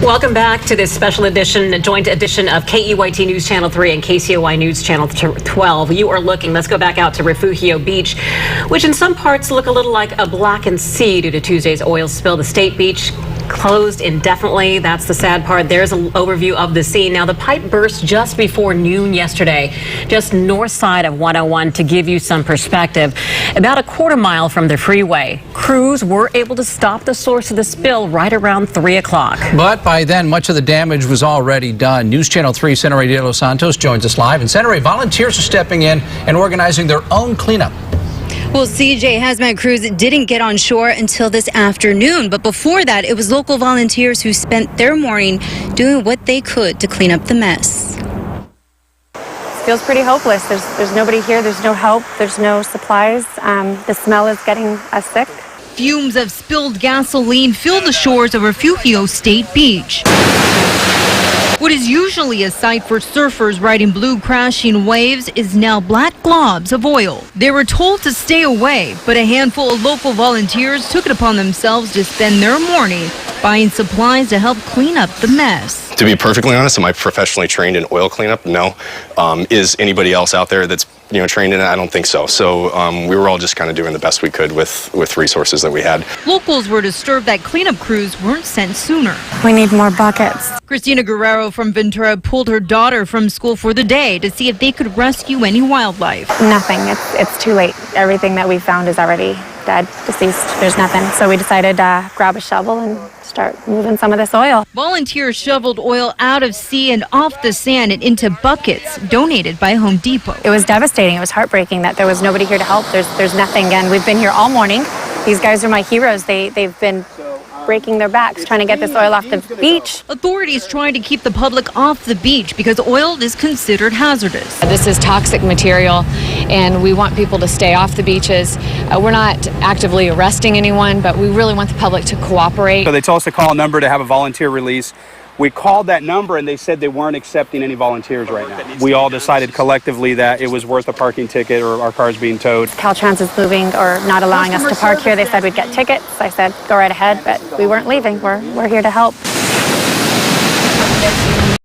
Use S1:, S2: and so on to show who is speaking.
S1: Welcome back to this special edition, a joint edition of KEYT News Channel 3 and KCOY News Channel 12. You are looking, let's go back out to Refugio Beach, which in some parts look a little like a blackened sea due to Tuesday's oil spill. The State Beach closed indefinitely. That's the sad part. There's an overview of the scene. Now, the pipe burst just before noon yesterday, just north side of 101, to give you some perspective. About a quarter mile from the freeway, crews were able to stop the source of the spill right around 3 o'clock.
S2: But by then, much of the damage was already done. News Channel 3 Senator De Los Santos joins us live. And Senator, volunteers are stepping in and organizing their own cleanup.
S3: Well, CJ, hazmat crews didn't get on shore until this afternoon. But before that, it was local volunteers who spent their morning doing what they could to clean up the mess.
S4: Feels pretty hopeless. There's nobody here. There's no help. There's no supplies. The smell is getting us sick.
S3: Fumes of spilled gasoline fill the shores of Refugio State Beach. What is usually a sight for surfers riding blue crashing waves is now black globs of oil. They were told to stay away, but a handful of local volunteers took it upon themselves to spend their morning buying supplies to help clean up the mess.
S5: To be perfectly honest, am I professionally trained in oil cleanup? No. Is anybody else out there that's trained in it? I don't think so. So we were all just kind of doing the best we could with resources that we had.
S3: Locals were disturbed that cleanup crews weren't sent sooner.
S4: We need more buckets.
S3: Christina Guerrero from Ventura pulled her daughter from school for the day to see if they could rescue any wildlife.
S4: Nothing. It's too late. Everything that we found is already dead, deceased. There's nothing. So we decided to grab a shovel and start moving some of this oil.
S3: Volunteers shoveled oil out of sea and off the sand and into buckets donated by Home Depot.
S4: It was devastating. It was heartbreaking that there was nobody here to help. There's nothing. And we've been here all morning. These guys are my heroes. They've been breaking their backs trying to get this oil off the beach.
S3: Authorities trying to keep the public off the beach because oil is considered hazardous.
S6: This is toxic material and we want people to stay off the beaches. We're not actively arresting anyone, but we really want the public to cooperate.
S7: So they told us to call a number to have a volunteer release. We called that number and they said they weren't accepting any volunteers right now. We all decided collectively that it was worth a parking ticket or our cars being towed.
S4: Caltrans is moving or not allowing us to park here. They said we'd get tickets. I said, go right ahead, but we weren't leaving. We're here to help.